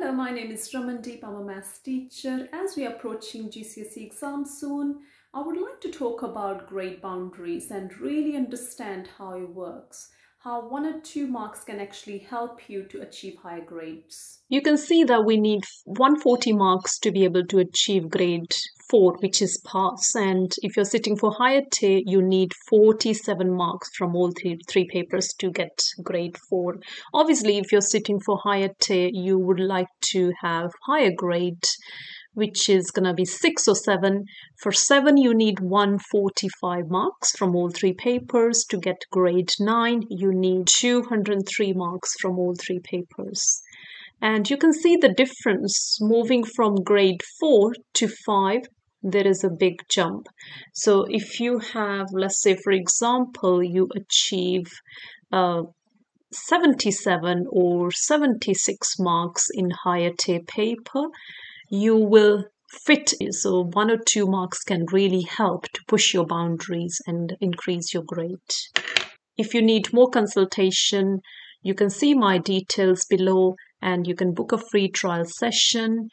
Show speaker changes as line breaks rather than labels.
Hello, my name is Ramandeep. I'm a maths teacher. As we are approaching GCSE exams soon, I would like to talk about grade boundaries and really understand how it works, how 1 or 2 marks can actually help you to achieve higher grades.
You can see that we need 140 marks to be able to achieve grade 4, which is pass. And if you're sitting for higher tier, you need 47 marks from all three papers to get grade 4. Obviously, if you're sitting for higher tier, you would like to have higher grade, which is going to be 6 or 7. For 7, you need 145 marks from all three papers. To get grade 9, you need 203 marks from all three papers. And you can see the difference moving from grade 4 to 5. There is a big jump. So if you have, let's say, for example, you achieve 77 or 76 marks in higher tier paper, you will fit. So 1 or 2 marks can really help to push your boundaries and increase your grade. If you need more consultation, you can see my details below and you can book a free trial session.